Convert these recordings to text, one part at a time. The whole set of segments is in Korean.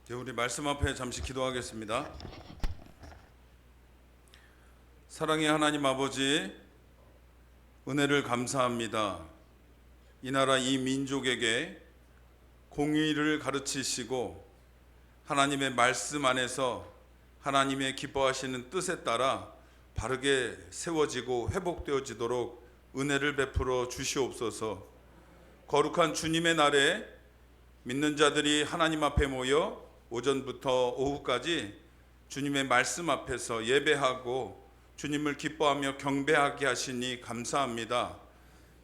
우리 말씀 앞에 잠시 기도하겠습니다. 사랑의 하나님 아버지, 은혜를 감사합니다. 이 나라 이 민족에게 공의를 가르치시고 하나님의 말씀 안에서 하나님의 기뻐하시는 뜻에 따라 바르게 세워지고 회복되어지도록 은혜를 베풀어 주시옵소서. 거룩한 주님의 날에 믿는 자들이 하나님 앞에 모여 오전부터 오후까지 주님의 말씀 앞에서 예배하고 주님을 기뻐하며 경배하게 하시니 감사합니다.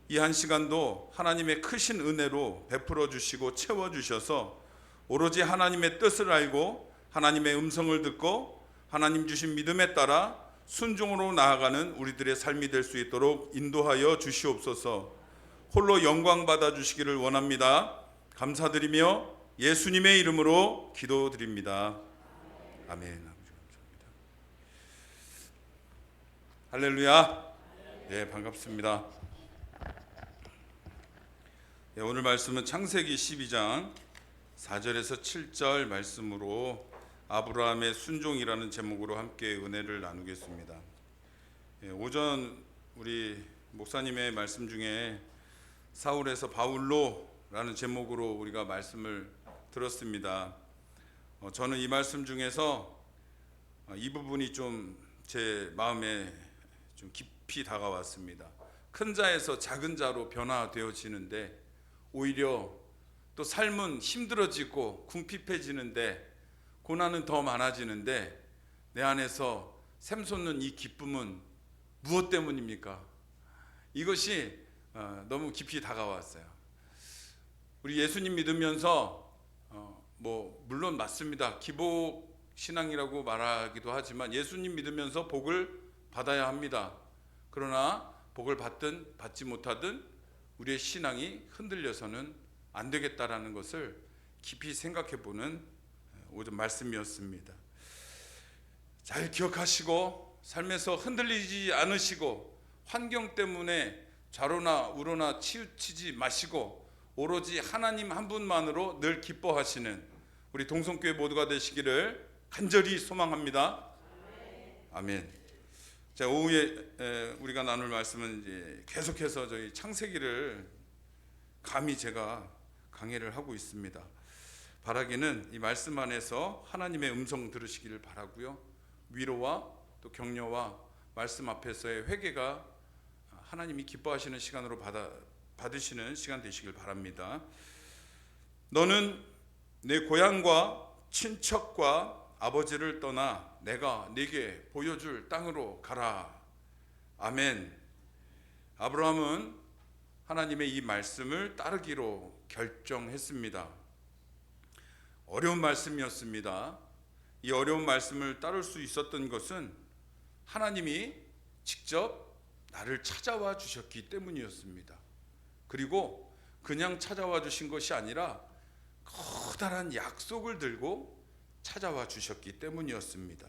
이 한 시간도 하나님의 크신 은혜로 베풀어 주시고 채워 주셔서 오로지 하나님의 뜻을 알고 하나님의 음성을 듣고 하나님 주신 믿음에 따라 순종으로 나아가는 우리들의 삶이 될 수 있도록 인도하여 주시옵소서. 홀로 영광 받아 주시기를 원합니다. 감사드리며 예수님의 이름으로 기도드립니다. 아멘. 감사합니다. 할렐루야. 네, 반갑습니다. 네, 오늘 말씀은 창세기 12장 4절에서 7절 말씀으로 아브라함의 순종이라는 제목으로 함께 은혜를 나누겠습니다. 네, 오전 우리 목사님의 말씀 중에 사울에서 바울로 라는 제목으로 우리가 말씀을 들었습니다. 저는 이 말씀 중에서 이 부분이 좀 제 마음에 좀 깊이 다가왔습니다. 큰 자에서 작은 자로 변화되어지는데 오히려 또 삶은 힘들어지고 궁핍해지는데 고난은 더 많아지는데 내 안에서 샘솟는 이 기쁨은 무엇 때문입니까? 이것이 너무 깊이 다가왔어요. 우리 예수님 믿으면서 물론 맞습니다. 기복 신앙이라고 말하기도 하지만 예수님 믿으면서 복을 받아야 합니다. 그러나 복을 받든 받지 못하든 우리의 신앙이 흔들려서는 안 되겠다라는 것을 깊이 생각해 보는 오전 말씀이었습니다. 잘 기억하시고 삶에서 흔들리지 않으시고 환경 때문에 좌로나 우로나 치우치지 마시고 오로지 하나님 한 분만으로 늘 기뻐하시는 우리 동성교회 모두가 되시기를 간절히 소망합니다. 아멘. 자, 오후에 우리가 나눌 말씀은 이제 계속해서 저희 창세기를 감히 제가 강해를 하고 있습니다. 바라기는 이 말씀 안에서 하나님의 음성 들으시기를 바라고요. 위로와 또 격려와 말씀 앞에서의 회개가 하나님이 기뻐하시는 시간으로 받으시는 시간 되시길 바랍니다. 너는 내 고향과 친척과 아버지를 떠나 내가 네게 보여줄 땅으로 가라. 아멘. 아브라함은 하나님의 이 말씀을 따르기로 결정했습니다. 어려운 말씀이었습니다. 이 어려운 말씀을 따를 수 있었던 것은 하나님이 직접 나를 찾아와 주셨기 때문이었습니다. 그리고 그냥 찾아와 주신 것이 아니라 커다란 약속을 들고 찾아와 주셨기 때문이었습니다.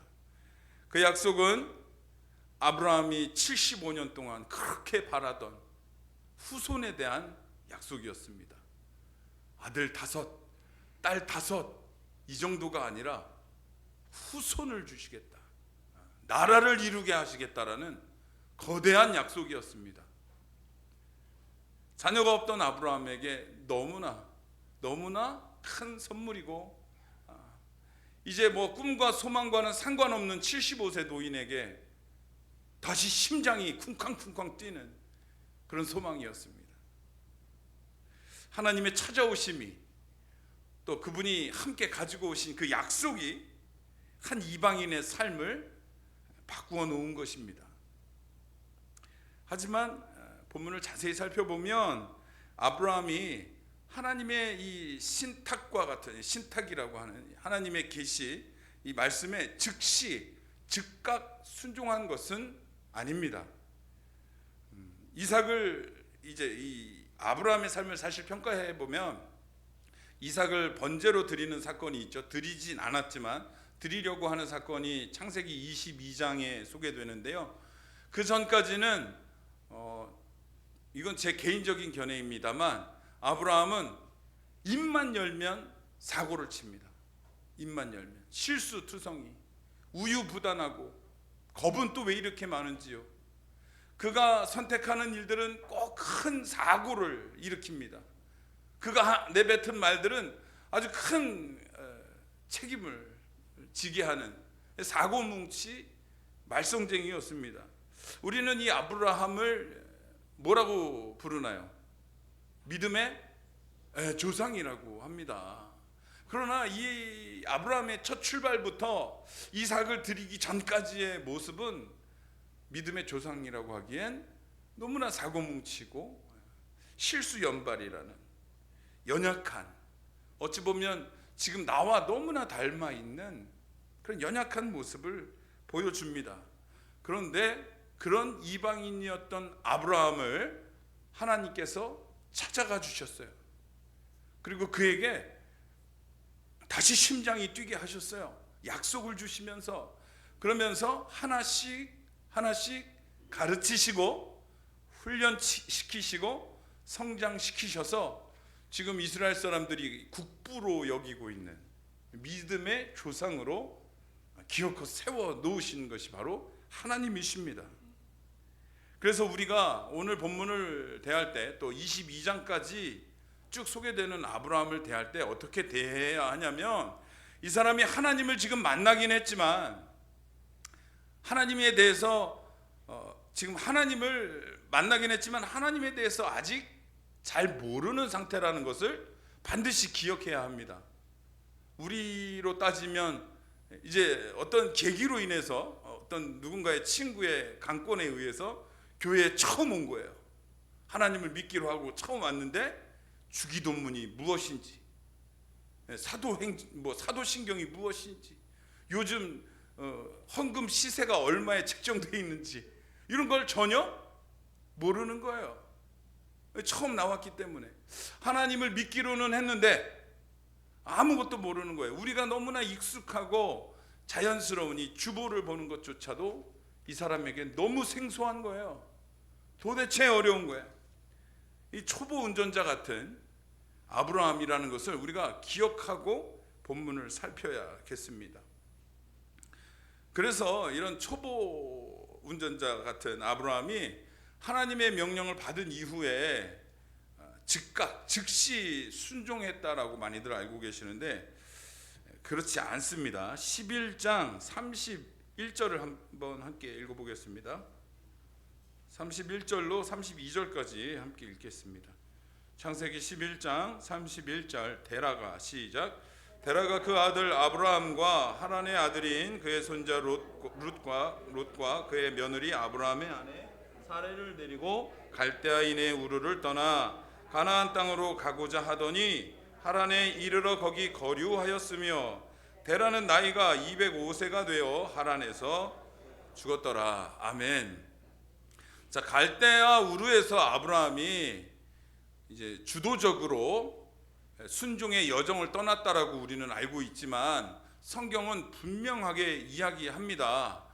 그 약속은 아브라함이 75년 동안 그렇게 바라던 후손에 대한 약속이었습니다. 아들 5, 딸 5, 이 정도가 아니라 후손을 주시겠다, 나라를 이루게 하시겠다라는 거대한 약속이었습니다. 자녀가 없던 아브라함에게 너무나 큰 선물이고, 이제 꿈과 소망과는 상관없는 75세 노인에게 다시 심장이 쿵쾅쿵쾅 뛰는 그런 소망이었습니다. 하나님의 찾아오심이, 또 그분이 함께 가지고 오신 그 약속이 한 이방인의 삶을 바꾸어 놓은 것입니다. 하지만 본문을 자세히 살펴보면 아브라함이 하나님의 이 신탁과 같은, 신탁이라고 하는 하나님의 계시, 이 말씀에 즉시 즉각 순종한 것은 아닙니다. 이삭을 이제 이 아브라함의 삶을 사실 평가해 보면 이삭을 번제로 드리는 사건이 있죠. 드리진 않았지만 드리려고 하는 사건이 창세기 22장에 소개되는데요. 그 전까지는 이건 제 개인적인 견해입니다만 아브라함은 입만 열면 사고를 칩니다. 입만 열면 실수투성이, 우유부단하고 겁은 또 왜 이렇게 많은지요. 그가 선택하는 일들은 꼭 큰 사고를 일으킵니다. 그가 내뱉은 말들은 아주 큰 책임을 지게 하는 사고뭉치 말썽쟁이였습니다. 우리는 이 아브라함을 뭐라고 부르나요? 믿음의 조상이라고 합니다. 그러나 이 아브라함의 첫 출발부터 이삭을 드리기 전까지의 모습은 믿음의 조상이라고 하기엔 너무나 사고뭉치고 실수연발이라는 연약한, 어찌 보면 지금 나와 너무나 닮아 있는 그런 연약한 모습을 보여줍니다. 그런데 그런 이방인이었던 아브라함을 하나님께서 찾아가 주셨어요. 그리고 그에게 다시 심장이 뛰게 하셨어요. 약속을 주시면서, 그러면서 하나씩 가르치시고 훈련시키시고 성장시키셔서 지금 이스라엘 사람들이 국부로 여기고 있는 믿음의 조상으로 기어코 세워 놓으신 것이 바로 하나님이십니다. 그래서 우리가 오늘 본문을 대할 때, 또 22장까지 쭉 소개되는 아브라함을 대할 때 어떻게 대해야 하냐면, 이 사람이 하나님을 지금 만나긴 했지만 하나님에 대해서 지금 하나님을 만나긴 했지만 하나님에 대해서 아직 잘 모르는 상태라는 것을 반드시 기억해야 합니다. 우리로 따지면 이제 어떤 계기로 인해서 어떤 누군가의 친구의 강권에 의해서 교회에 처음 온 거예요. 하나님을 믿기로 하고 처음 왔는데 주기도문이 무엇인지, 사도신경이 무엇인지, 요즘 헌금 시세가 얼마에 책정되어 있는지 이런 걸 전혀 모르는 거예요. 처음 나왔기 때문에. 하나님을 믿기로는 했는데 아무것도 모르는 거예요. 우리가 너무나 익숙하고 자연스러운 이 주보를 보는 것조차도 이 사람에게 너무 생소한 거예요. 도대체 어려운 거예요. 이 초보 운전자 같은 아브라함이라는 것을 우리가 기억하고 본문을 살펴야겠습니다. 그래서 이런 초보 운전자 같은 아브라함이 하나님의 명령을 받은 이후에 즉시 순종했다라고 많이들 알고 계시는데 그렇지 않습니다. 11장 31절을 한번 함께 읽어보겠습니다. 31절로 32절까지 함께 읽겠습니다. 창세기 11장 31절 데라가 시작. 데라가 그 아들 아브라함과 하란의 아들인 그의 손자 롯과 그의 며느리 아브라함의 아내 사레를 데리고 갈대아인의 우르를 떠나 가나안 땅으로 가고자 하더니 하란에 이르러 거기 거류하였으며 데라는 나이가 205세가 되어 하란에서 죽었더라. 아멘. 자, 갈대아 우르에서 아브라함이 이제 주도적으로 순종의 여정을 떠났다라고 우리는 알고 있지만 성경은 분명하게 이야기합니다.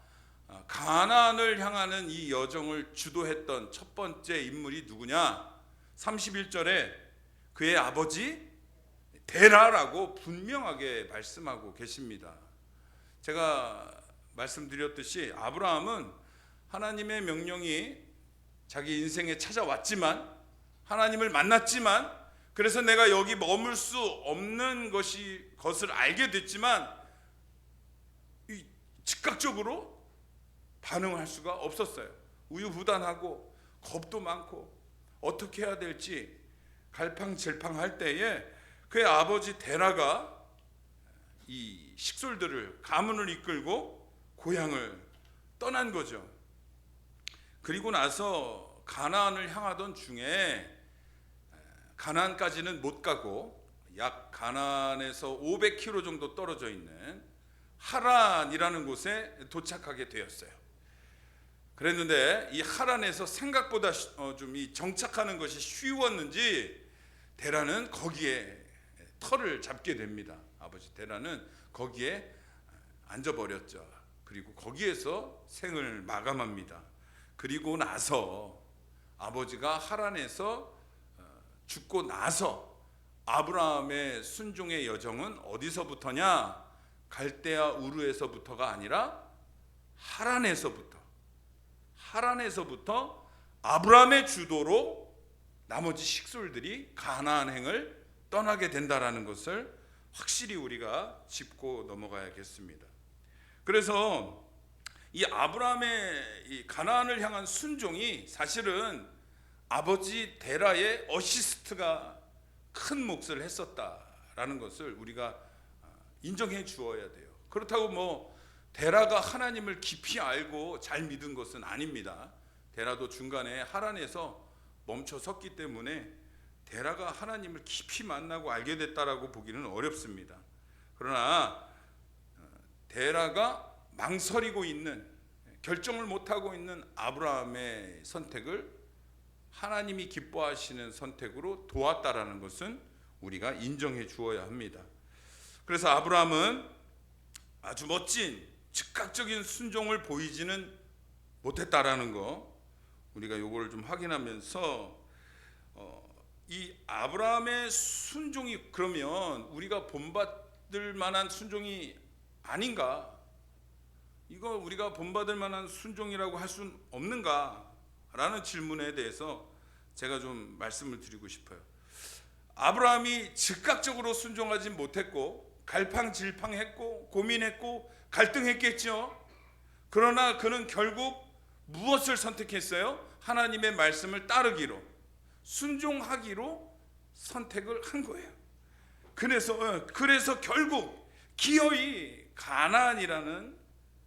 가나안을 향하는 이 여정을 주도했던 첫 번째 인물이 누구냐? 31절에 그의 아버지 데라라고 분명하게 말씀하고 계십니다. 제가 말씀드렸듯이 아브라함은 하나님의 명령이 자기 인생에 찾아왔지만, 하나님을 만났지만, 그래서 내가 여기 머물 수 없는 것을 알게 됐지만 즉각적으로 반응할 수가 없었어요. 우유부단하고 겁도 많고 어떻게 해야 될지 갈팡질팡할 때에 그의 아버지 데라가 이 식솔들을, 가문을 이끌고 고향을 떠난 거죠. 그리고 나서 가나안을 향하던 중에 가나안까지는 못 가고 약 가나안에서 500km 정도 떨어져 있는 하란이라는 곳에 도착하게 되었어요. 그랬는데 이 하란에서 생각보다 좀 이 정착하는 것이 쉬웠는지 데라는 거기에 터를 잡게 됩니다. 아버지 데라는 거기에 앉아버렸죠. 그리고 거기에서 생을 마감합니다. 그리고 나서 아버지가 하란에서 죽고 나서 아브라함의 순종의 여정은 어디서부터냐? 갈대아 우르에서부터가 아니라 하란에서부터 아브라함의 주도로 나머지 식솔들이 가나안행을 떠나게 된다라는 것을 확실히 우리가 짚고 넘어가야겠습니다. 그래서 이 아브라함의 이 가나안을 향한 순종이 사실은 아버지 데라의 어시스트가 큰 몫을 했었다라는 것을 우리가 인정해 주어야 돼요. 그렇다고 뭐 데라가 하나님을 깊이 알고 잘 믿은 것은 아닙니다. 데라도 중간에 하란에서 멈춰 섰기 때문에 데라가 하나님을 깊이 만나고 알게 됐다라고 보기는 어렵습니다. 그러나 데라가 망설이고 있는, 결정을 못하고 있는 아브라함의 선택을 하나님이 기뻐하시는 선택으로 도왔다라는 것은 우리가 인정해 주어야 합니다. 그래서 아브라함은 아주 멋진 즉각적인 순종을 보이지는 못했다라는 거, 우리가 요거를 좀 확인하면서 이 아브라함의 순종이 그러면 우리가 본받을 만한 순종이 아닌가? 이거 우리가 본받을 만한 순종이라고 할 수는 없는가? 라는 질문에 대해서 제가 좀 말씀을 드리고 싶어요. 아브라함이 즉각적으로 순종하지 못했고 갈팡질팡했고 고민했고 갈등했겠죠. 그러나 그는 결국 무엇을 선택했어요? 하나님의 말씀을 따르기로, 순종하기로 선택을 한 거예요. 그래서 결국 기어이 가나안이라는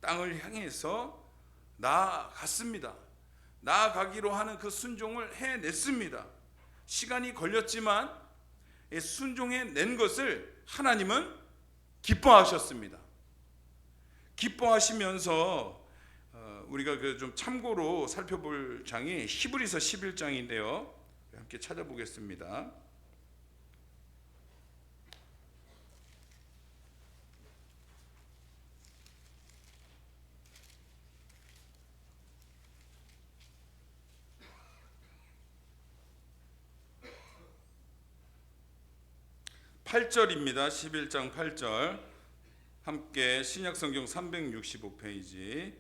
땅을 향해서 나아갔습니다. 나아가기로 하는 그 순종을 해냈습니다. 시간이 걸렸지만 순종해낸 것을 하나님은 기뻐하셨습니다. 기뻐하시면서 우리가 좀 참고로 살펴볼 장이 히브리서 11장인데요. 함께 찾아보겠습니다. (8절입니다) 11장 8절 함께 신약성경 365페이지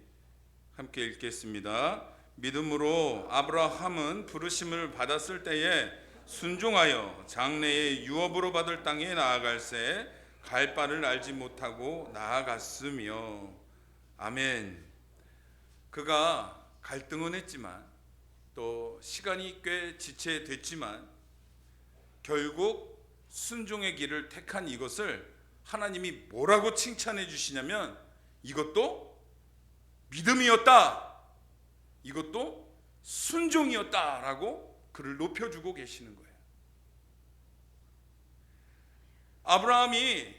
함께 읽겠습니다. 믿음으로 아브라함은 부르심을 받았을 때에 순종하여 장래의 유업으로 받을 땅에 나아갈새 갈 바를 알지 못하고 나아갔으며. 아멘. 그가 갈등은 했지만 또 시간이 꽤 지체됐지만 결국 순종의 길을 택한 이것을 하나님이 뭐라고 칭찬해 주시냐면 이것도 믿음이었다, 이것도 순종이었다라고 그를 높여주고 계시는 거예요. 아브라함이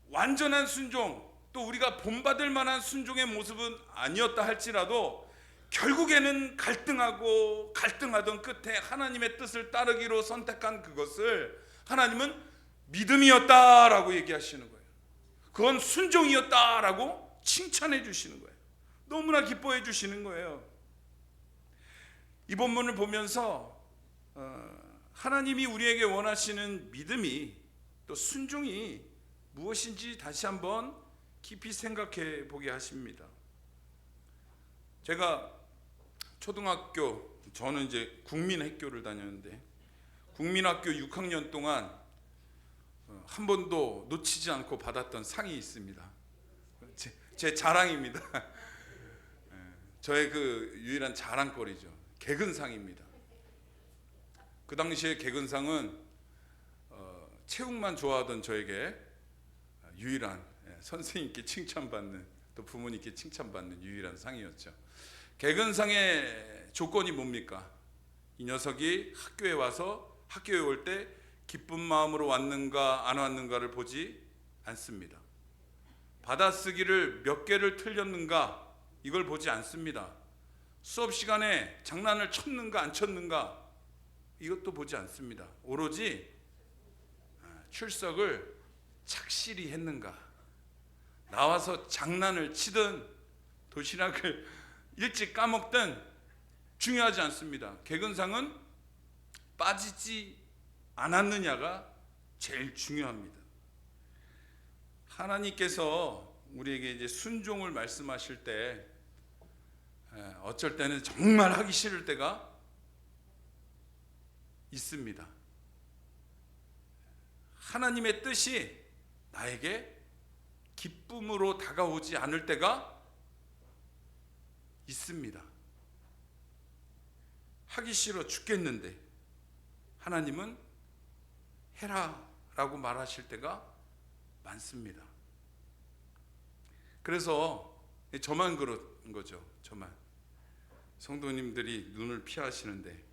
완전한 순종, 또 우리가 본받을 만한 순종의 모습은 아니었다 할지라도 결국에는 갈등하던 끝에 하나님의 뜻을 따르기로 선택한 그것을 하나님은 믿음이었다라고 얘기하시는 거예요. 그건 순종이었다라고 칭찬해 주시는 거예요. 너무나 기뻐해 주시는 거예요. 이 본문을 보면서 하나님이 우리에게 원하시는 믿음이, 또 순종이 무엇인지 다시 한번 깊이 생각해 보게 하십니다. 제가 초등학교, 저는 이제 국민학교를 다녔는데 국민학교 6학년 동안 한 번도 놓치지 않고 받았던 상이 있습니다. 제 자랑입니다. 저의 그 유일한 자랑거리죠. 개근상입니다. 그 당시에 개근상은 체육만 좋아하던 저에게 유일한, 선생님께 칭찬받는, 또 부모님께 칭찬받는 유일한 상이었죠. 개근상의 조건이 뭡니까? 이 녀석이 학교에 올 때 기쁜 마음으로 왔는가 안 왔는가를 보지 않습니다. 받아쓰기를 몇 개를 틀렸는가 이걸 보지 않습니다. 수업 시간에 장난을 쳤는가 안 쳤는가 이것도 보지 않습니다. 오로지 출석을 착실히 했는가, 나와서 장난을 치든 도시락을 일찍 까먹든 중요하지 않습니다. 개근상은 빠지지 않았느냐가 제일 중요합니다. 하나님께서 우리에게 이제 순종을 말씀하실 때 어쩔 때는 정말 하기 싫을 때가 있습니다. 하나님의 뜻이 나에게 기쁨으로 다가오지 않을 때가 있습니다. 하기 싫어 죽겠는데 하나님은 해라 라고 말하실 때가 많습니다. 그래서 저만 그런 거죠. 저만. 성도님들이 눈을 피하시는데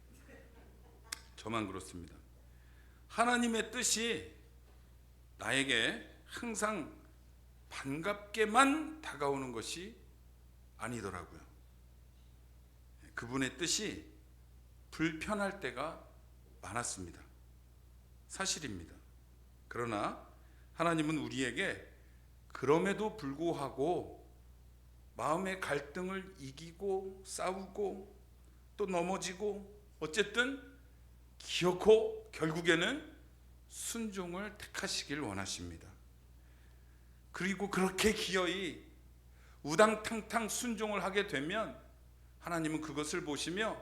저만 그렇습니다. 하나님의 뜻이 나에게 항상 반갑게만 다가오는 것이 아니더라고요. 그분의 뜻이 불편할 때가 많았습니다. 사실입니다. 그러나 하나님은 우리에게 그럼에도 불구하고 마음의 갈등을 이기고 싸우고 또 넘어지고 어쨌든 기어코 결국에는 순종을 택하시길 원하십니다. 그리고 그렇게 기어이 우당탕탕 순종을 하게 되면 하나님은 그것을 보시며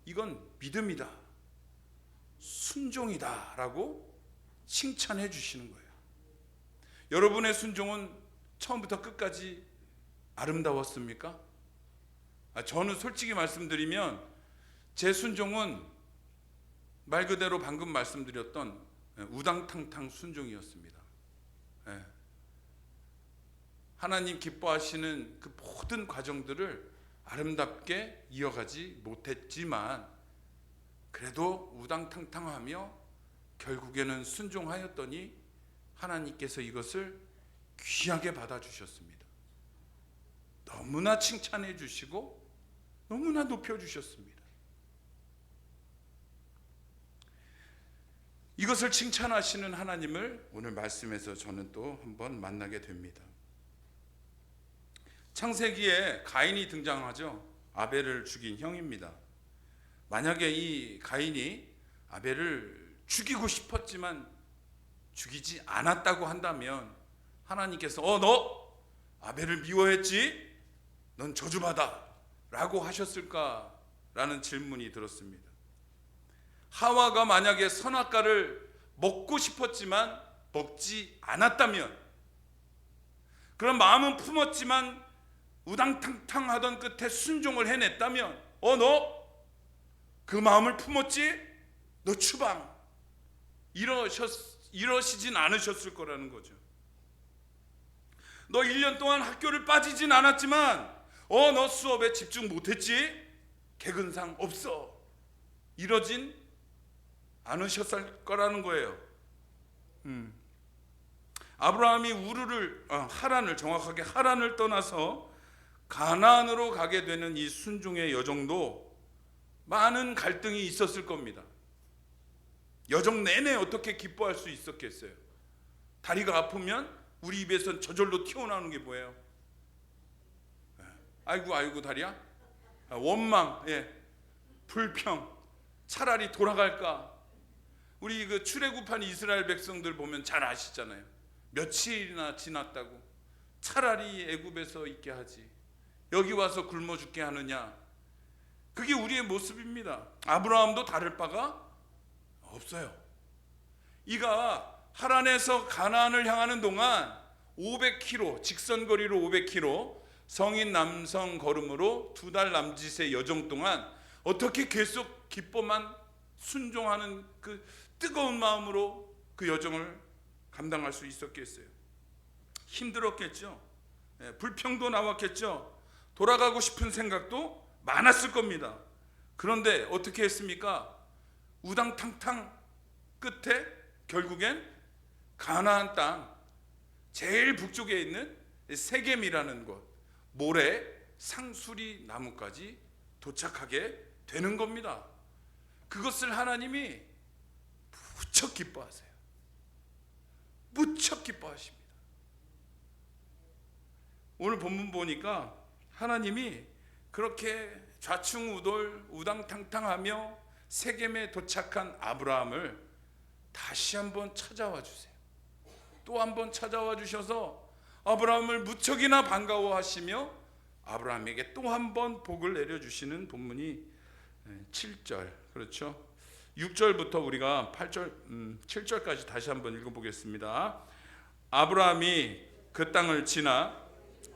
이건 믿음이다, 순종이다 라고 칭찬해 주시는 거예요. 여러분의 순종은 처음부터 끝까지 아름다웠습니까? 저는 솔직히 말씀드리면 제 순종은 말 그대로 방금 말씀드렸던 우당탕탕 순종이었습니다. 하나님 기뻐하시는 그 모든 과정들을 아름답게 이어가지 못했지만 그래도 우당탕탕하며 결국에는 순종하였더니 하나님께서 이것을 귀하게 받아주셨습니다. 너무나 칭찬해 주시고 너무나 높여주셨습니다. 이것을 칭찬하시는 하나님을 오늘 말씀에서 저는 또 한번 만나게 됩니다. 창세기에 가인이 등장하죠. 아벨을 죽인 형입니다. 만약에 이 가인이 아벨을 죽이고 싶었지만 죽이지 않았다고 한다면 하나님께서 너 아벨을 미워했지? 넌 저주받아 라고 하셨을까라는 질문이 들었습니다. 하와가 만약에 선악과를 먹고 싶었지만 먹지 않았다면, 그런 마음은 품었지만 우당탕탕 하던 끝에 순종을 해냈다면 너 그 마음을 품었지? 너 추방 이러시진 않으셨을 거라는 거죠. 너 1년 동안 학교를 빠지진 않았지만 너 수업에 집중 못했지? 개근상 없어 이러진 않으셨을 거라는 거예요. 아브라함이 하란을 정확하게 하란을 떠나서 가나안으로 가게 되는 이 순종의 여정도 많은 갈등이 있었을 겁니다. 여정 내내 어떻게 기뻐할 수 있었겠어요? 다리가 아프면 우리 입에선 저절로 튀어나오는 게 뭐예요? 아이고 다리야? 원망, 불평, 차라리 돌아갈까? 우리 그 출애굽한 이스라엘 백성들 보면 잘 아시잖아요. 며칠이나 지났다고 차라리 애굽에서 있게 하지 여기 와서 굶어 죽게 하느냐. 그게 우리의 모습입니다. 아브라함도 다를 바가 없어요. 이가 하란에서 가나안을 향하는 동안 500km 직선거리로 500km 성인 남성 걸음으로 2달 남짓의 여정 동안 어떻게 계속 기뻐만 순종하는 그 뜨거운 마음으로 그 여정을 감당할 수 있었겠어요? 힘들었겠죠. 불평도 나왔겠죠. 돌아가고 싶은 생각도 많았을 겁니다. 그런데 어떻게 했습니까? 우당탕탕 끝에 결국엔 가나안 땅 제일 북쪽에 있는 세겜이라는 곳, 모래 상수리 나무까지 도착하게 되는 겁니다. 그것을 하나님이 무척 기뻐하세요. 무척 기뻐하십니다. 오늘 본문 보니까 하나님이 그렇게 좌충우돌 우당탕탕하며 세겜에 도착한 아브라함을 다시 한번 찾아와 주세요. 또 한번 찾아와 주셔서 아브라함을 무척이나 반가워하시며 아브라함에게 또 한 번 복을 내려주시는 본문이 7절, 그렇죠? 6절부터 우리가 7절까지 다시 한번 읽어보겠습니다. 아브라함이 그 땅을 지나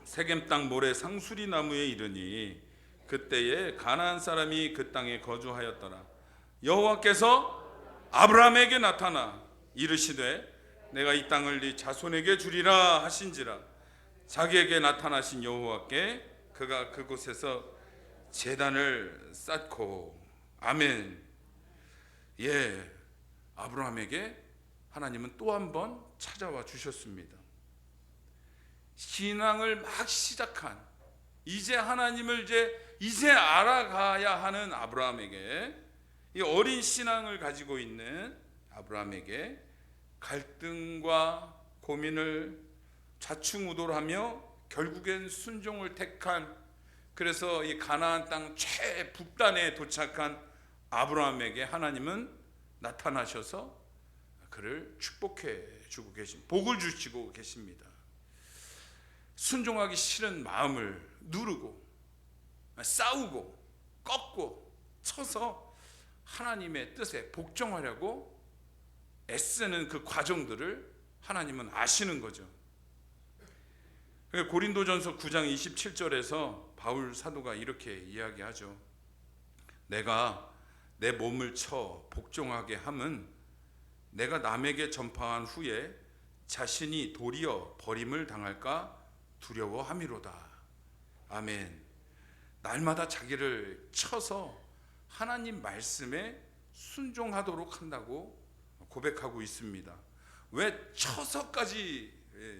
세겜 땅 모래 상수리 나무에 이르니 그때에 가나안 사람이 그 땅에 거주하였더라. 여호와께서 아브라함에게 나타나 이르시되 내가 이 땅을 네 자손에게 주리라 하신지라. 자기에게 나타나신 여호와께 그가 그곳에서 제단을 쌓고. 아멘. 예, 아브라함에게 하나님은 또 한 번 찾아와 주셨습니다. 신앙을 막 시작한, 이제 하나님을 이제 알아가야 하는 아브라함에게, 이 어린 신앙을 가지고 있는 아브라함에게 갈등과 고민을 좌충우돌하며 결국엔 순종을 택한, 그래서 이 가나안 땅 최북단에 도착한 아브라함에게 하나님은 나타나셔서 그를 축복해 주고 계십니다. 복을 주시고 계십니다. 순종하기 싫은 마음을 누르고 싸우고 꺾고 쳐서 하나님의 뜻에 복종하려고 애쓰는 그 과정들을 하나님은 아시는 거죠. 고린도전서 9장 27절에서 바울 사도가 이렇게 이야기하죠. 내가 내 몸을 쳐 복종하게 함은 내가 남에게 전파한 후에 자신이 도리어 버림을 당할까 두려워함이로다. 아멘. 날마다 자기를 쳐서 하나님 말씀에 순종하도록 한다고 고백하고 있습니다. 왜 쳐서까지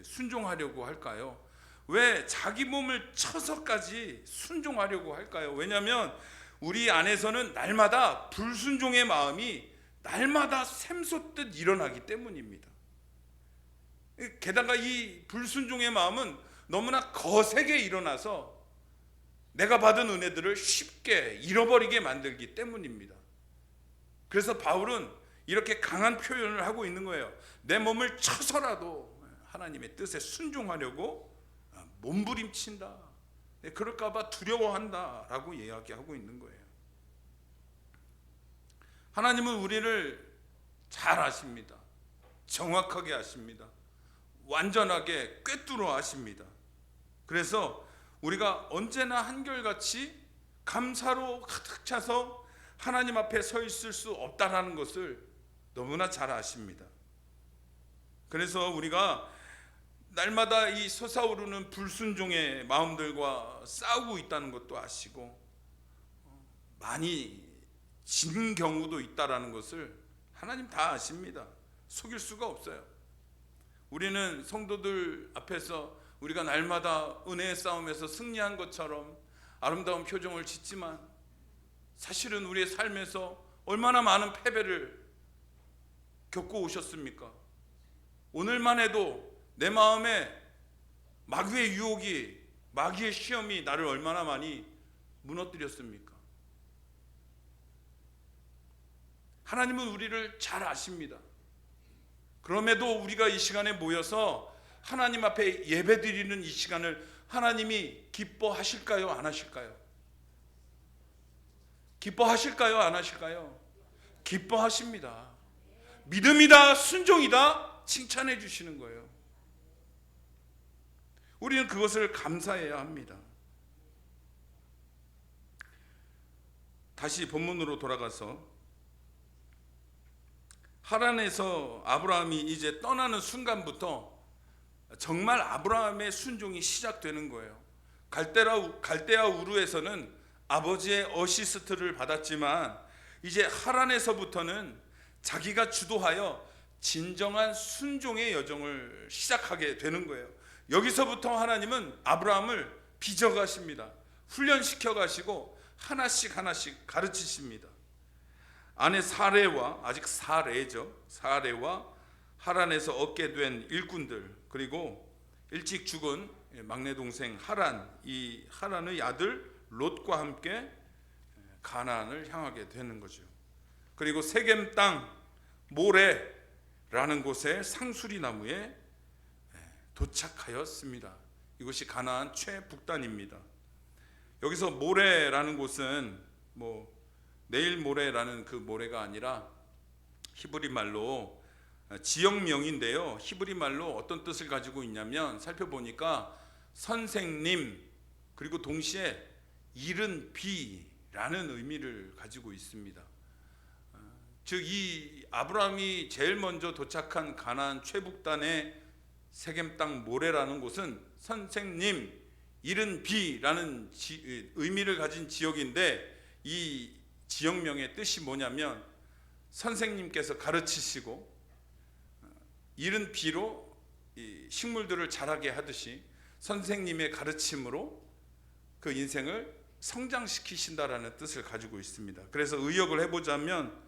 순종하려고 할까요? 왜 자기 몸을 쳐서까지 순종하려고 할까요? 왜냐하면 우리 안에서는 날마다 불순종의 마음이 날마다 샘솟듯 일어나기 때문입니다. 게다가 이 불순종의 마음은 너무나 거세게 일어나서 내가 받은 은혜들을 쉽게 잃어버리게 만들기 때문입니다. 그래서 바울은 이렇게 강한 표현을 하고 있는 거예요. 내 몸을 쳐서라도 하나님의 뜻에 순종하려고 몸부림친다. 그럴까 봐 두려워한다 라고 이야기하고 있는 거예요. 하나님은 우리를 잘 아십니다. 정확하게 아십니다. 완전하게 꿰뚫어 아십니다. 그래서 우리가 언제나 한결같이 감사로 가득 차서 하나님 앞에 서 있을 수 없다라는 것을 너무나 잘 아십니다. 그래서 우리가 날마다 이 솟아오르는 불순종의 마음들과 싸우고 있다는 것도 아시고 많이 진 경우도 있다라는 것을 하나님 다 아십니다. 속일 수가 없어요. 우리는 성도들 앞에서 우리가 날마다 은혜의 싸움에서 승리한 것처럼 아름다운 표정을 짓지만 사실은 우리의 삶에서 얼마나 많은 패배를 겪고 오셨습니까? 오늘만 해도 내 마음에 마귀의 유혹이, 마귀의 시험이 나를 얼마나 많이 무너뜨렸습니까? 하나님은 우리를 잘 아십니다. 그럼에도 우리가 이 시간에 모여서 하나님 앞에 예배드리는 이 시간을 하나님이 기뻐하실까요? 안 하실까요? 기뻐하실까요? 안 하실까요? 기뻐하십니다. 믿음이다, 순종이다 칭찬해 주시는 거예요. 우리는 그것을 감사해야 합니다. 다시 본문으로 돌아가서 하란에서 아브라함이 이제 떠나는 순간부터 정말 아브라함의 순종이 시작되는 거예요. 갈대아 우르에서는 아버지의 어시스트를 받았지만 이제 하란에서부터는 자기가 주도하여 진정한 순종의 여정을 시작하게 되는 거예요. 여기서부터 하나님은 아브라함을 빚어가십니다. 훈련시켜 가시고 하나씩 가르치십니다. 아내 사레와, 아직 사레죠, 사레와 하란에서 얻게 된 일꾼들, 그리고 일찍 죽은 막내 동생 하란, 이 하란의 아들 롯과 함께 가나안을 향하게 되는 거죠. 그리고 세겜 땅 모레라는 곳에 상수리 나무에 도착하였습니다. 이곳이 가나안 최북단입니다. 여기서 모레라는 곳은 내일 모레라는 그 모레가 아니라 히브리 말로 지역명인데요. 히브리 말로 어떤 뜻을 가지고 있냐면 살펴보니까 선생님, 그리고 동시에 이른 비라는 의미를 가지고 있습니다. 즉 이 아브라함이 제일 먼저 도착한 가나안 최북단의 세겜 땅 모레라는 곳은 선생님, 이른 비라는 의미를 가진 지역인데, 이 지역명의 뜻이 뭐냐면 선생님께서 가르치시고 이른 비로 이 식물들을 자라게 하듯이 선생님의 가르침으로 그 인생을 성장시키신다라는 뜻을 가지고 있습니다. 그래서 의역을 해보자면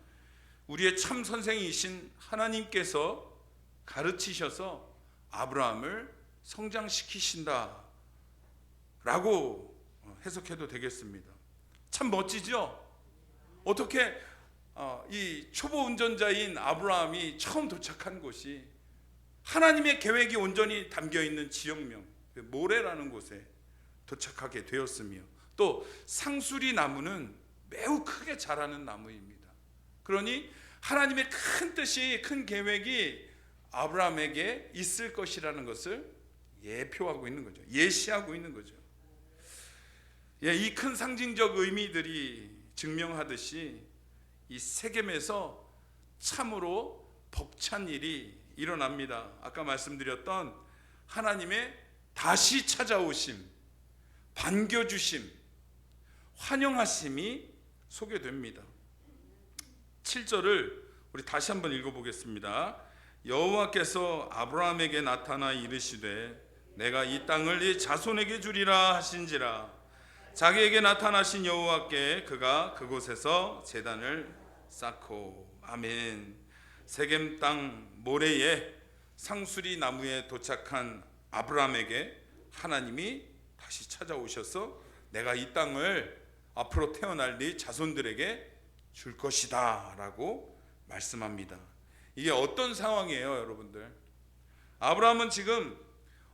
우리의 참 선생이신 하나님께서 가르치셔서 아브라함을 성장시키신다 라고 해석해도 되겠습니다. 참 멋지죠? 어떻게 이 초보 운전자인 아브라함이 처음 도착한 곳이 하나님의 계획이 온전히 담겨있는 지역명 모레라는 곳에 도착하게 되었으며, 또 상수리 나무는 매우 크게 자라는 나무입니다. 그러니 하나님의 큰 뜻이, 큰 계획이 아브라함에게 있을 것이라는 것을 예표하고 있는 거죠. 예시하고 있는 거죠. 이 큰 상징적 의미들이 증명하듯이 이 세겜에서 참으로 벅찬 일이 일어납니다. 아까 말씀드렸던 하나님의 다시 찾아오심, 반겨주심, 환영하심이 소개됩니다. 7절을 우리 다시 한번 읽어보겠습니다. 여호와께서 아브라함에게 나타나 이르시되 내가 이 땅을 네 자손에게 주리라 하신지라. 자기에게 나타나신 여호와께 그가 그곳에서 제단을 쌓고. 아멘. 세겜 땅 모레에 상수리 나무에 도착한 아브라함에게 하나님이 다시 찾아오셔서 내가 이 땅을 앞으로 태어날 네 자손들에게 줄 것이다 라고 말씀합니다. 이게 어떤 상황이에요, 여러분들? 아브라함은 지금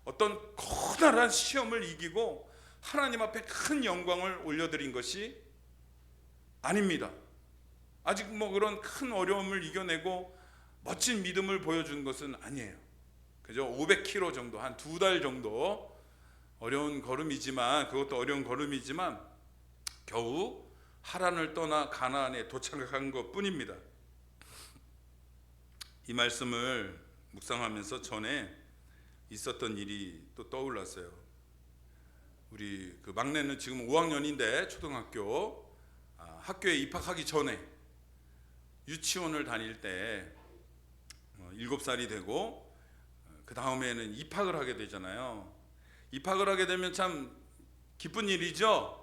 어떤 커다란 시험을 이기고 하나님 앞에 큰 영광을 올려드린 것이 아닙니다. 아직 그런 큰 어려움을 이겨내고 멋진 믿음을 보여준 것은 아니에요. 그죠? 500km 정도, 한 2달 정도 어려운 걸음이지만, 그것도 어려운 걸음이지만 겨우 하란을 떠나 가나안에 도착한 것 뿐입니다. 이 말씀을 묵상하면서 전에 있었던 일이 또 떠올랐어요. 우리 그 막내는 지금 5학년인데 초등학교 학교에 입학하기 전에 유치원을 다닐 때 7살이 되고 그 다음에는 입학을 하게 되잖아요. 입학을 하게 되면 참 기쁜 일이죠.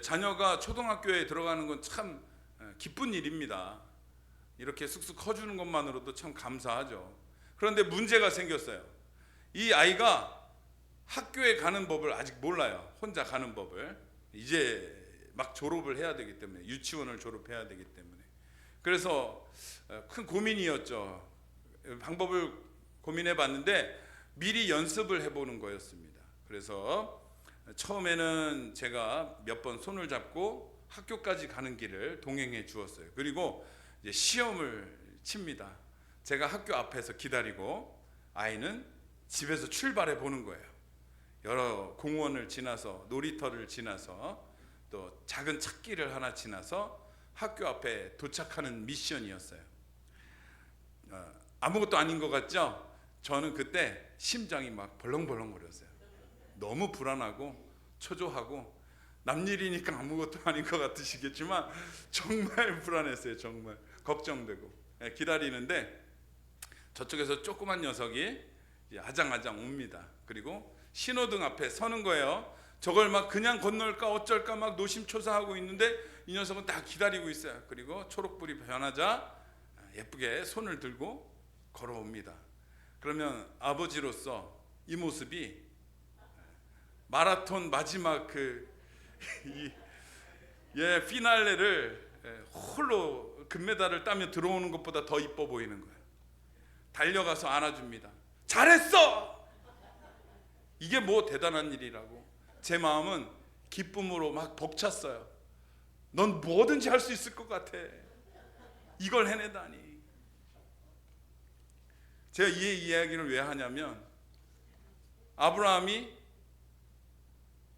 자녀가 초등학교에 들어가는 건 참 기쁜 일입니다. 이렇게 쑥쑥 커주는 것만으로도 참 감사하죠. 그런데 문제가 생겼어요. 이 아이가 학교에 가는 법을 아직 몰라요. 혼자 가는 법을. 이제 막 졸업을 해야 되기 때문에, 유치원을 졸업해야 되기 때문에. 그래서 큰 고민이었죠. 방법을 고민해 봤는데 미리 연습을 해보는 거였습니다. 그래서 처음에는 제가 몇 번 손을 잡고 학교까지 가는 길을 동행해 주었어요. 그리고 이제 시험을 칩니다. 제가 학교 앞에서 기다리고 아이는 집에서 출발해 보는 거예요. 여러 공원을 지나서, 놀이터를 지나서, 또 작은 찾기를 하나 지나서 학교 앞에 도착하는 미션이었어요. 아무것도 아닌 것 같죠? 저는 그때 심장이 막 벌렁벌렁거렸어요. 너무 불안하고 초조하고, 남일이니까 아무것도 아닌 것 같으시겠지만 정말 불안했어요. 정말 걱정되고. 기다리는데 저쪽에서 조그만 녀석이 아장아장 옵니다. 그리고 신호등 앞에 서는 거예요. 저걸 막 그냥 건널까 어쩔까 막 노심초사하고 있는데 이 녀석은 딱 기다리고 있어요. 그리고 초록불이 변하자 예쁘게 손을 들고 걸어옵니다. 그러면 아버지로서 이 모습이 마라톤 마지막 피날레를 홀로 금메달을 따며 들어오는 것보다 더 이뻐 보이는 거예요. 달려가서 안아줍니다. 잘했어! 이게 뭐 대단한 일이라고. 제 마음은 기쁨으로 막 벅찼어요. 넌 뭐든지 할 수 있을 것 같아. 이걸 해내다니. 제가 이 이야기를 왜 하냐면 아브라함이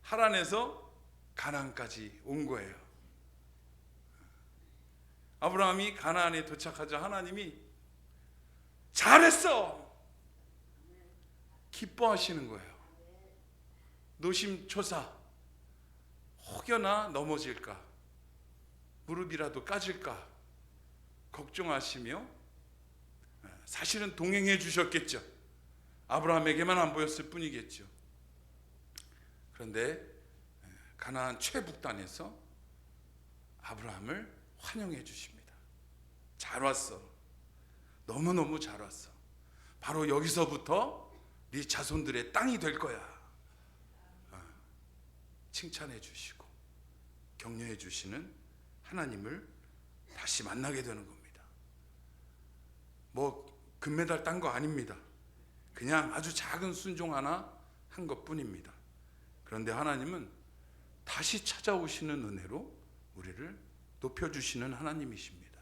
하란에서 가나안까지 온 거예요. 아브라함이 가나안에 도착하자 하나님이 잘했어! 기뻐하시는 거예요. 노심초사, 혹여나 넘어질까, 무릎이라도 까질까 걱정하시며 사실은 동행해 주셨겠죠. 아브라함에게만 안 보였을 뿐이겠죠. 그런데 가나안 최북단에서 아브라함을 환영해 주십니다. 잘 왔어. 너무너무 잘 왔어. 바로 여기서부터 네 자손들의 땅이 될 거야. 칭찬해 주시고 격려해 주시는 하나님을 다시 만나게 되는 겁니다. 뭐 금메달 딴 거 아닙니다. 그냥 아주 작은 순종 하나 한 것뿐입니다. 그런데 하나님은 다시 찾아오시는 은혜로 우리를 높여주시는 하나님이십니다.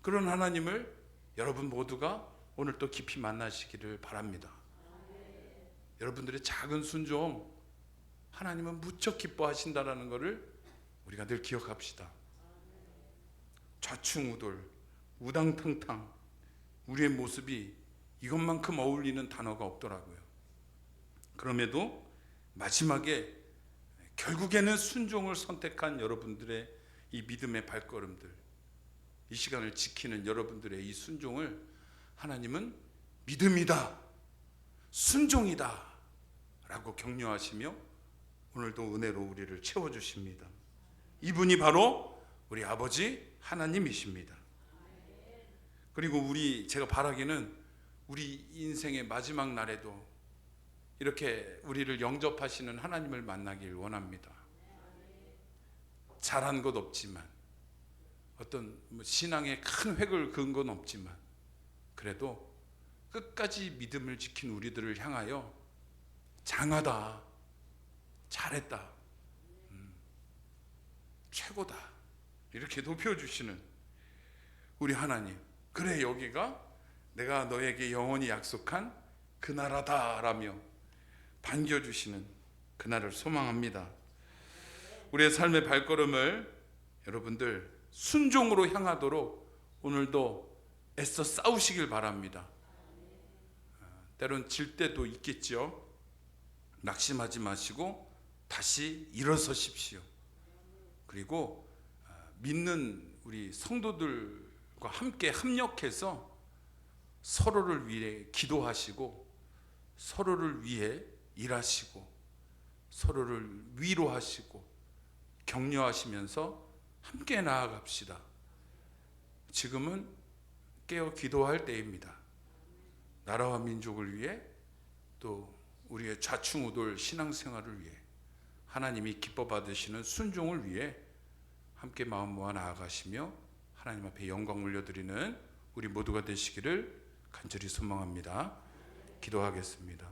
그런 하나님을 여러분 모두가 오늘 또 깊이 만나시기를 바랍니다. 여러분들의 작은 순종 하나님은 무척 기뻐하신다라는 것을 우리가 늘 기억합시다. 좌충우돌, 우당탕탕 우리의 모습이 이것만큼 어울리는 단어가 없더라고요. 그럼에도 마지막에 결국에는 순종을 선택한 여러분들의 이 믿음의 발걸음들, 이 시간을 지키는 여러분들의 이 순종을 하나님은 믿음이다, 순종이다 라고 격려하시며 오늘도 은혜로 우리를 채워주십니다. 이분이 바로 우리 아버지 하나님이십니다. 그리고 제가 바라기는 우리 인생의 마지막 날에도 이렇게 우리를 영접하시는 하나님을 만나길 원합니다. 잘한 것 없지만, 어떤 신앙의 큰 획을 그은 건 없지만, 그래도 끝까지 믿음을 지킨 우리들을 향하여 장하다, 잘했다, 최고다 이렇게 높여주시는 우리 하나님. 그래, 여기가 내가 너에게 영원히 약속한 그 나라다라며 반겨주시는 그날을 소망합니다. 우리의 삶의 발걸음을 여러분들 순종으로 향하도록 오늘도 애써 싸우시길 바랍니다. 때론 질 때도 있겠죠. 낙심하지 마시고 다시 일어서십시오. 그리고 믿는 우리 성도들과 함께 협력해서 서로를 위해 기도하시고 서로를 위해 일하시고 서로를 위로하시고 격려하시면서 함께 나아갑시다. 지금은 깨어 기도할 때입니다. 나라와 민족을 위해, 또 우리의 좌충우돌 신앙생활을 위해, 하나님이 기뻐 받으시는 순종을 위해 함께 마음 모아 나아가시며 하나님 앞에 영광 올려드리는 우리 모두가 되시기를 간절히 소망합니다. 기도하겠습니다.